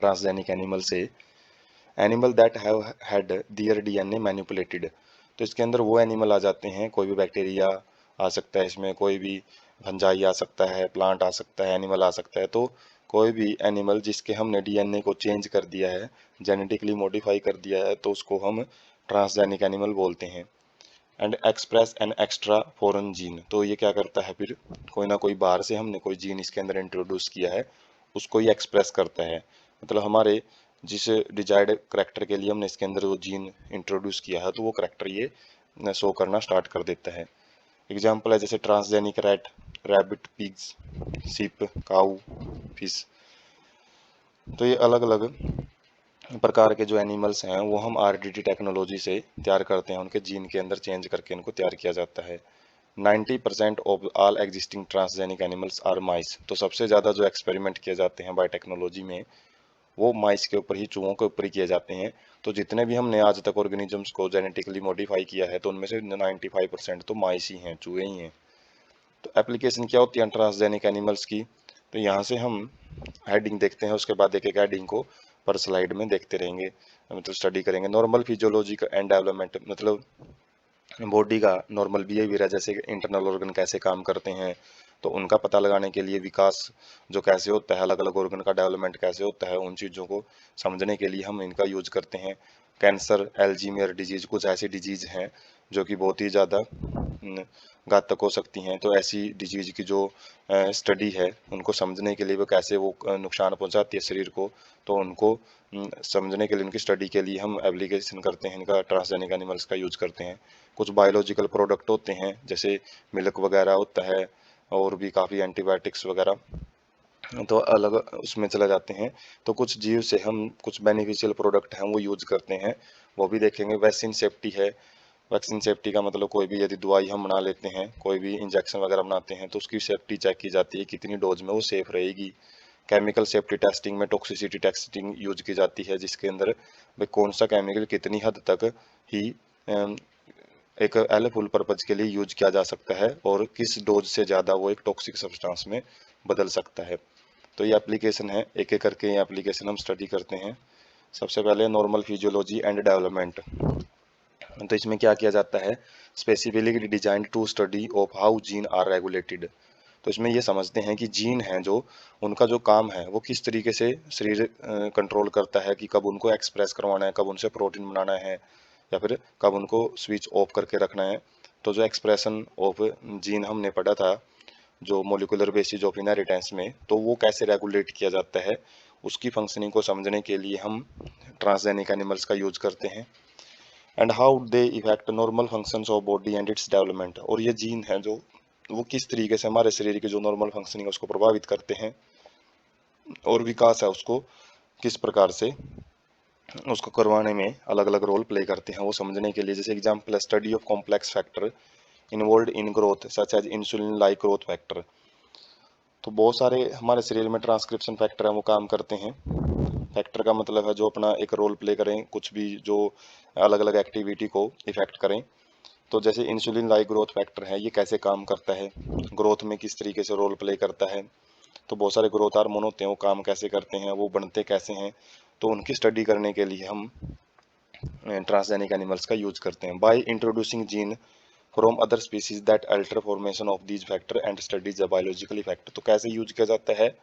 Transgenic animal से, animal that have had their DNA manipulated. तो इसके अंदर वो एनिमल आ जाते हैं, कोई भी बैक्टीरिया आ सकता है इसमें, कोई भी फंजाई आ सकता है, प्लांट आ सकता है, एनिमल आ सकता है। तो कोई भी एनिमल जिसके हमने डीएनए को चेंज कर दिया है, जेनेटिकली मॉडिफाई कर दिया है, तो उसको हम ट्रांसजेनिक एनिमल बोलते हैं। And express an extra foreign gene, तो ये क्या करता है, फिर कोई ना कोई बाहर से हमने कोई जीन इसके अंदर इंट्रोड्यूस किया है, उसको ये एक्सप्रेस करता है। मतलब हमारे जिस डिजायर्ड करेक्टर के लिए हमने इसके अंदर वो जीन इंट्रोड्यूस किया है, तो वो करेक्टर ये शो करना स्टार्ट कर देता है। एग्जाम्पल है जैसे ट्रांसजेनिक रैट, रैबिट, पिग्स, सीप, काऊ, फिश। तो ये अलग अलग प्रकार के जो एनिमल्स हैं वो हम आरडीटी टेक्नोलॉजी से तैयार करते हैं, उनके जीन के अंदर चेंज करके इनको तैयार किया जाता है। 90% of all existing transgenic animals are mice. तो सबसे ज़्यादा जो एक्सपेरिमेंट किए जाते हैं बायोटेक्नोलॉजी में, वो माइस के ऊपर ही, चूहों के ऊपर ही किए जाते हैं। तो जितने भी हमने आज तक ऑर्गेनिजम्स को जेनेटिकली मॉडिफाई किया है, तो उनमें से 95% तो माइस ही हैं, चूहे ही हैं। तो एप्लीकेशन क्या होती है ट्रांसजेनिक एनिमल्स की, तो यहाँ से हम हेडिंग देखते हैं, उसके बाद एक एक हेडिंग को पर स्लाइड में देखते रहेंगे, मतलब स्टडी करेंगे। नॉर्मल फिजियोलॉजी एंड डेवलपमेंट, मतलब बॉडी का नॉर्मल बिहेवियर है, जैसे इंटरनल ऑर्गन कैसे काम करते हैं, तो उनका पता लगाने के लिए, विकास जो कैसे होता है, अलग अलग ऑर्गन का डेवलपमेंट कैसे होता है, उन चीज़ों को समझने के लिए हम इनका यूज करते हैं। कैंसर, एल्जीमियर डिजीज, कुछ ऐसी डिजीज हैं जो कि बहुत ही ज़्यादा घातक हो सकती हैं। तो ऐसी डिजीज की जो स्टडी है, उनको समझने के लिए वो कैसे वो नुकसान पहुंचाती है शरीर को, तो उनको समझने के लिए, उनकी स्टडी के लिए हम एप्लीकेशन करते हैं, इनका ट्रांसजेनिक एनिमल्स का यूज करते हैं। कुछ बायोलॉजिकल प्रोडक्ट होते हैं जैसे मिल्क वगैरह होता है, और भी काफ़ी एंटीबायोटिक्स वगैरह, तो अलग उसमें चले जाते हैं। तो कुछ जीव से हम कुछ बेनिफिशियल प्रोडक्ट हैं वो यूज करते हैं, वो भी देखेंगे। वैक्सीन सेफ्टी है, वैक्सीन सेफ्टी का मतलब कोई भी यदि दवाई हम बना लेते हैं, कोई भी इंजेक्शन वगैरह बनाते हैं, तो उसकी सेफ्टी चेक की जाती है, कितनी डोज में वो सेफ रहेगी। केमिकल सेफ्टी टेस्टिंग में टॉक्सिसिटी टेस्टिंग यूज की जाती है, जिसके अंदर भाई कौन सा केमिकल कितनी हद तक ही एक हेल्पफुल पर्पज के लिए यूज किया जा सकता है, और किस डोज से ज़्यादा वो एक टॉक्सिक सब्सटेंस में बदल सकता है। तो ये एप्लीकेशन है, एक एक करके ये एप्लीकेशन हम स्टडी करते हैं। सबसे पहले नॉर्मल फिजियोलॉजी एंड डेवलपमेंट। तो इसमें क्या किया जाता है, specifically designed to study of how gene are regulated. तो इसमें ये समझते हैं कि जीन हैं जो, उनका जो काम है वो किस तरीके से शरीर कंट्रोल करता है, कि कब उनको एक्सप्रेस करवाना है, कब उनसे प्रोटीन बनाना है, या फिर कब उनको स्विच ऑफ करके रखना है। तो जो एक्सप्रेशन ऑफ जीन हमने पढ़ा था, जो मोलिकुलर बेसिस ऑफ इनहेरिटेंस में, तो वो कैसे रेगुलेट किया जाता है, उसकी फंक्शनिंग को समझने के लिए हम ट्रांसजेनिक एनिमल्स का यूज करते हैं। And how they effect normal functions of body and its development. और ये जीन है जो, वो किस तरीके से हमारे शरीर की जो नॉर्मल फंक्शनिंग है उसको प्रभावित करते हैं, और विकास है उसको किस प्रकार से उसको करवाने में अलग अलग रोल प्ले करते हैं, वो समझने के लिए। जैसे example, study of complex factor involve in growth such as insulin like growth factor. तो बहुत सारे हमारे शरीर में ट्रांसक्रिप्शन फैक्टर हैं, वो काम करते हैं। फैक्टर का मतलब है जो अपना एक रोल प्ले करें, कुछ भी जो अलग अलग एक्टिविटी को इफेक्ट करें। तो जैसे इंसुलिन लाइक ग्रोथ फैक्टर है, ये कैसे काम करता है, ग्रोथ में किस तरीके से रोल प्ले करता है। तो बहुत सारे ग्रोथ हार्मोन होते हैं, वो काम कैसे करते हैं, वो बनते कैसे हैं, तो उनकी स्टडी करने के लिए हम ट्रांसजेनिक एनिमल्स का यूज करते हैं। By introducing gene from other species that alter formation of these factor and studies the biological effect. तो कैसे यूज किया जाता है,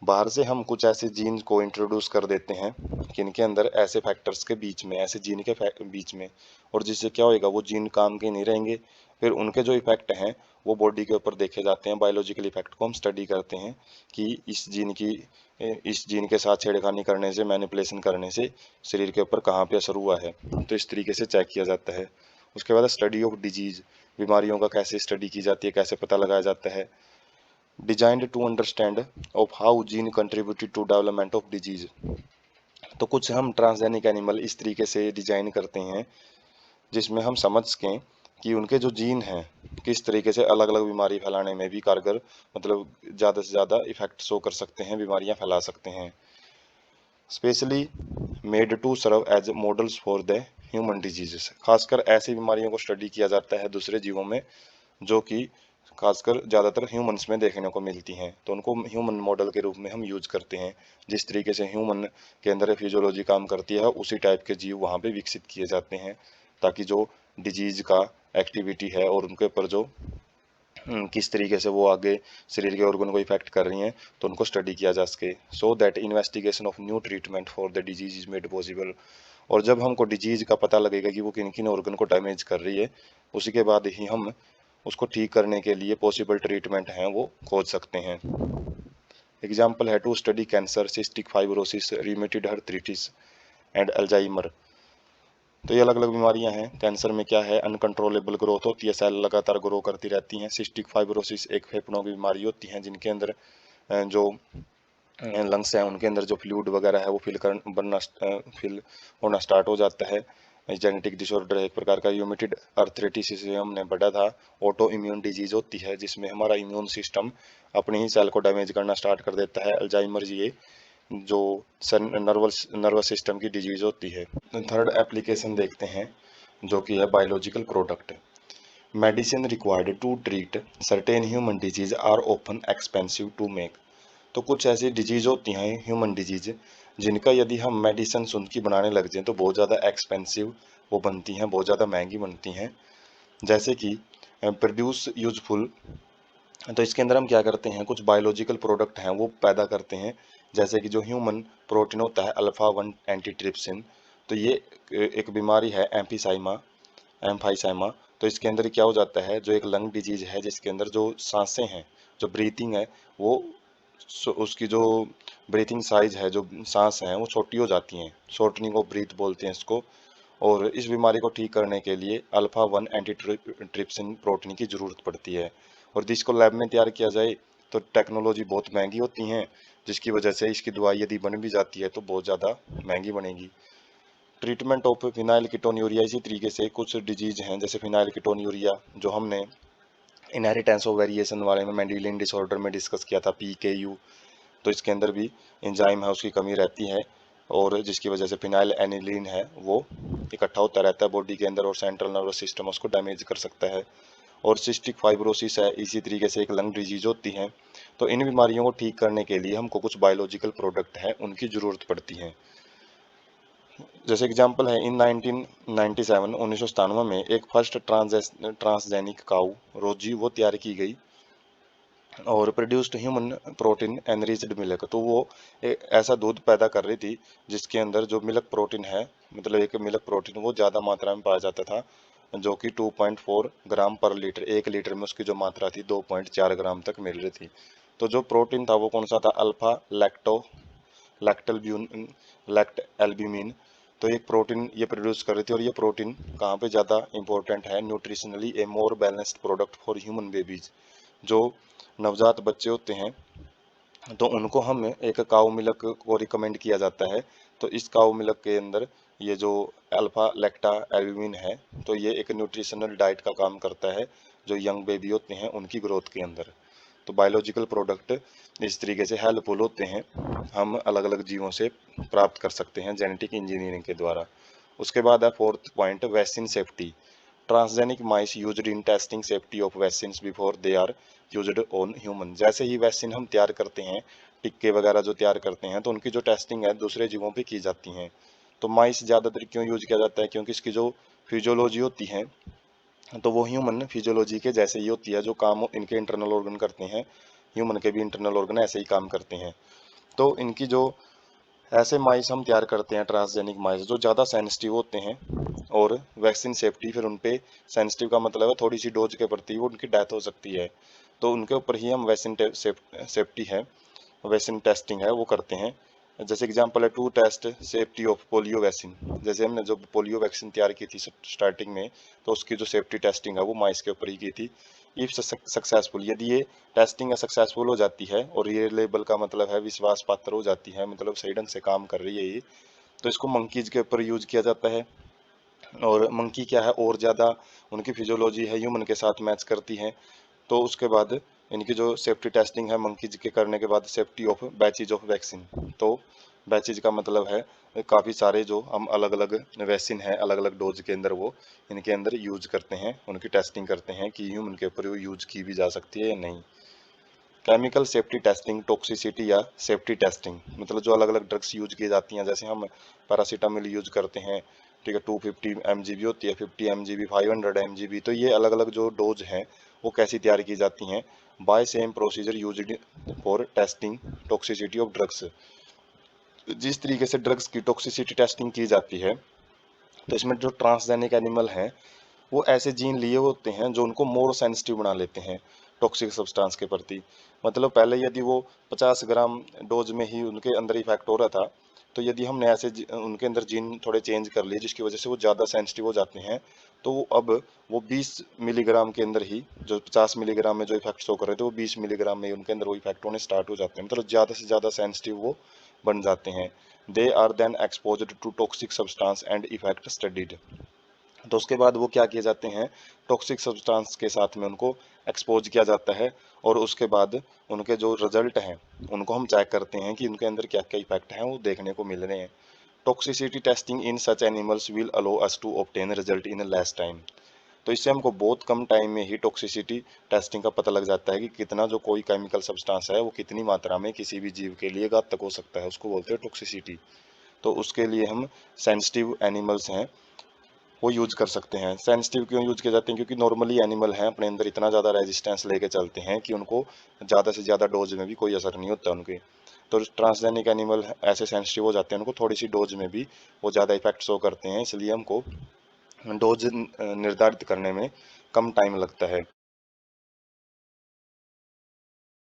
बाहर से हम कुछ ऐसे जीन को इंट्रोड्यूस कर देते हैं जिनके अंदर ऐसे फैक्टर्स के बीच में, ऐसे जीन के बीच में, और जिससे क्या होएगा, वो जीन काम के नहीं रहेंगे। फिर उनके जो इफेक्ट हैं वो बॉडी के ऊपर देखे जाते हैं। बायोलॉजिकल इफेक्ट को हम स्टडी करते हैं कि इस जीन के साथ छेड़खानी करने से, मैनिपुलेशन करने से शरीर के ऊपर कहाँ पे असर हुआ है। तो इस तरीके से चेक किया जाता है। उसके बाद स्टडी ऑफ डिजीज, बीमारियों का कैसे स्टडी की जाती है, कैसे पता लगाया जाता है। Designed to understand of how gene contributed to development of disease. तो कुछ हम ट्रांसजेनिक एनिमल इस तरीके से डिजाइन करते हैं जिसमें हम समझ सकें कि उनके जो जीन हैं किस तरीके से अलग अलग बीमारी फैलाने में भी कारगर, मतलब ज़्यादा से ज़्यादा इफेक्ट शो कर सकते हैं, बीमारियां फैला सकते हैं। Specially made to serve as models for the human diseases. खासकर ऐसी बीमारियों को स्टडी किया जाता है दूसरे जीवों में जो कि खासकर ज़्यादातर ह्यूमंस में देखने को मिलती हैं, तो उनको ह्यूमन मॉडल के रूप में हम यूज करते हैं। जिस तरीके से ह्यूमन के अंदर फिजियोलॉजी काम करती है, उसी टाइप के जीव वहाँ पे विकसित किए जाते हैं, ताकि जो डिजीज का एक्टिविटी है और उनके ऊपर जो किस तरीके से वो आगे शरीर के ऑर्गन को इफेक्ट कर रही हैं, तो उनको स्टडी किया जा सके, so that investigation of new treatment for the disease is made possible. और जब हमको डिजीज का पता लगेगा कि वो किन किन ऑर्गन को डैमेज कर रही है, उसी के बाद ही हम उसको ठीक करने के लिए पॉसिबल ट्रीटमेंट हैं वो खोज सकते हैं। एग्जाम्पल है to study cancer, cystic fibrosis, rheumatoid arthritis and Alzheimer. तो ये अलग अलग बीमारियां हैं। कैंसर में क्या है, अनकंट्रोलेबल ग्रोथ होती है, सेल लगातार ग्रो करती रहती हैं। सिस्टिक फाइब्रोसिस एक फेफड़ों की बीमारी होती है, जिनके अंदर जो लंग्स हैं उनके अंदर जो फ्लूइड वगैरह है वो फिल होना स्टार्ट हो जाता है। जेनेटिक डिसऑर्डर है एक प्रकार का। यूमेटेड आर्थराइटिस से हमने पढ़ा था, ऑटो इम्यून डिजीज होती है, जिसमें हमारा इम्यून सिस्टम अपने ही सेल को डैमेज करना स्टार्ट कर देता है। अल्जाइमर ये जो नर्वस सिस्टम की डिजीज होती है। थर्ड एप्लीकेशन देखते हैं, जो कि है biological product. Medicine required to treat certain human disease are often expensive to make. तो कुछ ऐसी डिजीज होती हैं, ह्यूमन डिजीज, जिनका यदि हम मेडिसिन उनकी बनाने लग जाएं तो बहुत ज़्यादा एक्सपेंसिव वो बनती हैं, बहुत ज़्यादा महंगी बनती हैं। जैसे कि प्रोड्यूस यूजफुल, तो इसके अंदर हम क्या करते हैं, कुछ बायोलॉजिकल प्रोडक्ट हैं वो पैदा करते हैं। जैसे कि जो ह्यूमन प्रोटीन होता है अल्फा 1 एंटीट्रिप्सिन, तो ये एक बीमारी है एम्फाइसाइमा। तो इसके अंदर क्या हो जाता है, जो एक लंग डिजीज है जिसके अंदर जो सांसें हैं, जो ब्रीथिंग है वो उसकी जो ब्रीथिंग साइज है, जो सांस है वो छोटी हो जाती हैं, शॉर्टनिंग ऑफ ब्रीथ बोलते हैं इसको। और इस बीमारी को ठीक करने के लिए अल्फा 1 एंटीट्रिप्सिन प्रोटीन की जरूरत पड़ती है। और जिसको लैब में तैयार किया जाए तो टेक्नोलॉजी बहुत महंगी होती हैं, जिसकी वजह से इसकी दवाई यदि बन भी जाती है तो बहुत ज़्यादा महंगी बनेगी। ट्रीटमेंट ऑफ फिनाइल कीटोन्यूरिया, इसी तरीके से कुछ डिजीज हैं जैसे फिनाइल कीटोन्यूरिया, जो हमने इनहेरिटेंस ऑफ वेरिएशन वाले में मेंडेलियन डिसऑर्डर में डिस्कस किया था, PKU। तो इसके अंदर भी एंजाइम है उसकी कमी रहती है, और जिसकी वजह से फिनाइल एनिलीन है वो इकट्ठा होता रहता है बॉडी के अंदर, और सेंट्रल नर्वस सिस्टम उसको डैमेज कर सकता है। और सिस्टिक फाइब्रोसिस है इसी तरीके से एक लंग डिजीज होती है। तो इन बीमारियों को ठीक करने के लिए हमको कुछ बायोलॉजिकल प्रोडक्ट है उनकी ज़रूरत पड़ती है। जैसे एग्जांपल है, इन 1997 में एक फर्स्ट ट्रांसजेनिक काऊ रोजी वो तैयार की गई और produced human protein enriched milk. तो वो ऐसा दूध पैदा कर रही थी जिसके अंदर जो मिल्क प्रोटीन है, मतलब एक मिल्क प्रोटीन वो ज़्यादा मात्रा में पाया जाता था, जो कि 2.4 ग्राम पर लीटर, 1 लीटर में उसकी जो मात्रा थी 2.4 ग्राम तक मिल रही थी। तो जो प्रोटीन था वो कौन सा था, अल्फा लैक्ट एल्ब्यूमिन। तो एक प्रोटीन ये प्रोड्यूस कर रही थी, और ये प्रोटीन कहाँ पे ज़्यादा इंपॉर्टेंट है, nutritionally A more balanced product for human babies. जो नवजात बच्चे होते हैं तो उनको हम एक काऊ मिल्क को रिकमेंड किया जाता है। तो इस काऊ मिल्क के अंदर ये जो अल्फा लैक्टा एल्ब्यूमिन है, तो ये एक न्यूट्रिशनल डाइट का काम करता है जो यंग बेबी होते हैं उनकी ग्रोथ के अंदर। तो बायोलॉजिकल प्रोडक्ट इस तरीके से हेल्पफुल होते हैं, हम अलग अलग जीवों से प्राप्त कर सकते हैं जेनेटिक इंजीनियरिंग के द्वारा। उसके बाद है fourth point, vaccine safety. Transgenic mice used in testing safety of vaccine before they are used on human. जैसे ही वैक्सीन हम तैयार करते हैं, टिक्के वगैरह जो तैयार करते हैं, तो उनकी जो टेस्टिंग है दूसरे जीवों पे की जाती हैं। तो माइस ज़्यादातर क्यों यूज किया जाता है, क्योंकि इसकी जो फिजियोलॉजी होती है तो वो ह्यूमन फिजियोलॉजी के जैसे ही होती है, जो काम इनके इंटरनल ऑर्गन करते हैं, ह्यूमन के भी इंटरनल ऑर्गन ऐसे ही काम करते हैं। तो इनकी जो ऐसे माइस हम तैयार करते हैं, ट्रांसजेनिक माइस, जो ज़्यादा सेंसिटिव होते हैं। और वैक्सीन सेफ्टी, फिर उन पे सेंसिटिव का मतलब है थोड़ी सी डोज के प्रति वो उनकी डेथ हो सकती है, तो उनके ऊपर ही हम वैक्सीन सेफ्टी है, वैक्सीन टेस्टिंग है वो करते हैं। जैसे एग्जांपल है to test safety of polio vaccine. जैसे हमने जो पोलियो वैक्सीन तैयार की थी स्टार्टिंग में, तो उसकी जो सेफ्टी टेस्टिंग है वो माइस के ऊपर ही की थी। इफ सक्सेसफुल, यदि ये टेस्टिंग सक्सेसफुल हो जाती है, और ये लेबल का मतलब है विश्वास पात्र हो जाती है, मतलब सही ढंग से काम कर रही है ये, तो इसको मंकीज के ऊपर यूज किया जाता है। और मंकी क्या है, और ज़्यादा उनकी फिजियोलॉजी है ह्यूमन के साथ मैच करती है। तो उसके बाद इनकी जो सेफ्टी टेस्टिंग है मंकीज के करने के बाद, safety of batches of vaccine. तो बैचेज का मतलब है काफ़ी सारे जो हम अलग अलग वैक्सीन है अलग अलग डोज के अंदर वो इनके अंदर यूज करते हैं, उनकी टेस्टिंग करते हैं कि ह्यूमन के ऊपर वो यूज की भी जा सकती है या नहीं। केमिकल सेफ्टी टेस्टिंग, टॉक्सिसिटी या सेफ्टी टेस्टिंग, मतलब जो अलग अलग ड्रग्स यूज की जाती हैं, जैसे हम पैरासीटामोल यूज करते हैं, ठीक है, 250 mgb होती है, 50 mgb, 500 mgb, तो ये अलग अलग जो डोज हैं वो कैसी तैयार की जाती हैं, by same procedure used for testing toxicity of drugs. जिस तरीके से ड्रग्स की टॉक्सिसिटी टेस्टिंग की जाती है, तो इसमें जो ट्रांसजेनिक एनिमल हैं वो ऐसे जीन लिए होते हैं जो उनको मोर सेंसिटिव बना लेते हैं टॉक्सिक सब्सटेंस के प्रति। मतलब पहले यदि वो 50 ग्राम डोज में ही उनके अंदर इफेक्ट हो रहा था, तो यदि हमने ऐसे उनके अंदर जीन थोड़े चेंज कर लिए जिसकी वजह से वो ज़्यादा सेंसिटिव हो जाते हैं, तो अब वो 20 मिलीग्राम के अंदर ही, जो 50 मिलीग्राम में जो इफेक्ट शो कर रहे थे वो 20 मिलीग्राम में ही उनके अंदर वो इफेक्ट होने स्टार्ट हो जाते हैं, मतलब ज़्यादा से ज़्यादा सेंसिटिव वो बन जाते हैं। They are then exposed to toxic substance and effect studied. तो उसके बाद वो क्या किए जाते हैं, टॉक्सिक सब्सटेंस के साथ में उनको एक्सपोज किया जाता है, और उसके बाद उनके जो रिजल्ट हैं उनको हम चेक करते हैं कि उनके अंदर क्या क्या इफेक्ट हैं वो देखने को मिल रहे हैं। Toxicity testing in such animals will allow us to obtain result in less time. तो इससे हमको बहुत कम टाइम में ही टॉक्सिसिटी टेस्टिंग का पता लग जाता है कि कितना जो कोई केमिकल सब्सटेंस है वो कितनी मात्रा में किसी भी जीव के लिए घातक हो सकता है, उसको बोलते हैं टॉक्सिसिटी। तो उसके लिए हम सेंसिटिव एनिमल्स हैं वो यूज कर सकते हैं। सेंसिटिव क्यों यूज किए जाते हैं, क्योंकि नॉर्मली एनिमल हैं अपने अंदर इतना ज़्यादा रेजिस्टेंस लेके चलते हैं कि उनको ज़्यादा से ज़्यादा डोज में भी कोई असर नहीं होता उनके। तो ट्रांसजेनिक एनिमल ऐसे सेंसिटिव हो जाते हैं, उनको थोड़ी सी डोज में भी वो ज़्यादा इफेक्ट शो करते हैं, इसलिए हमको डोज निर्धारित करने में कम टाइम लगता है।